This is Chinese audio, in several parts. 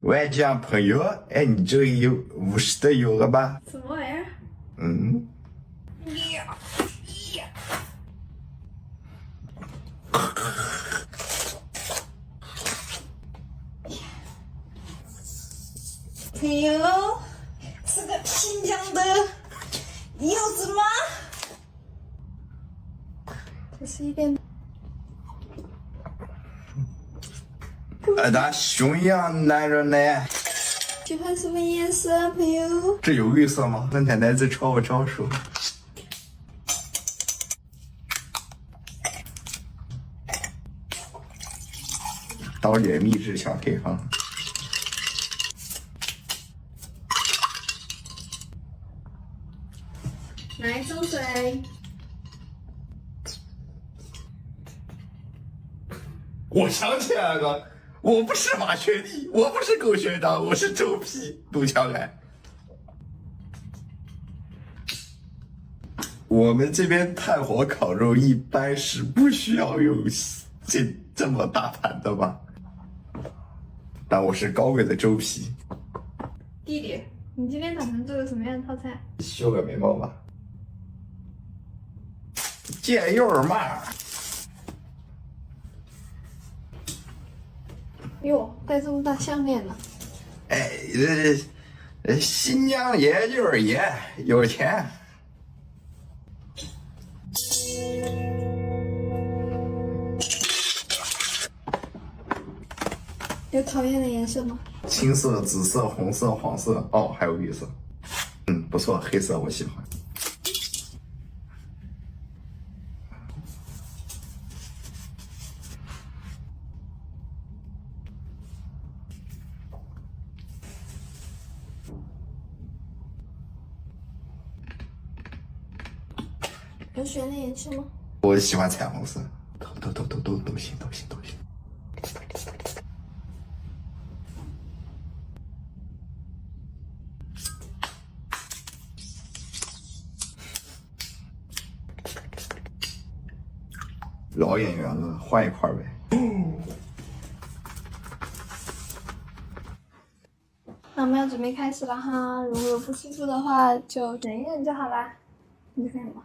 外江朋友，哎，你这里有50的有了吧？什么玩意儿？嗯。朋友，是个新疆的柚子吗？这是一点。那熊一样男人呢？喜欢什么颜色，朋友？这有绿色吗？那奶奶在朝我招手。导演秘制小配方。哪一种水？我想起来了，我不是马学弟，我不是狗学长，我是周皮杜乔来。我们这边炭火烤肉一般是不需要用这么大盘的吧？但我是高贵的周皮。弟弟，你今天打算做个什么样的套餐？修个眉毛吧。借幼儿嘛。哟，戴这么大项链呢？哎，新疆爷就是爷，有钱。有讨厌的颜色吗？青色、紫色、红色、黄色，哦，还有绿色。不错，黑色我喜欢。有选的颜色吗？我喜欢彩虹色，都行。老演员了，换一块呗。那我们要准备开始了哈，如果有不舒服的话就忍一忍就好啦。你看吧。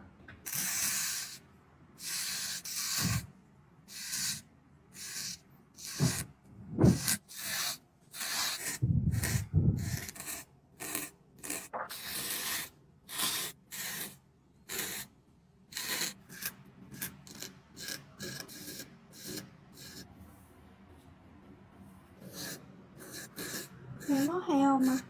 眉毛还要吗？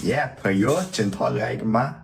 耶，朋友，检讨来个吗？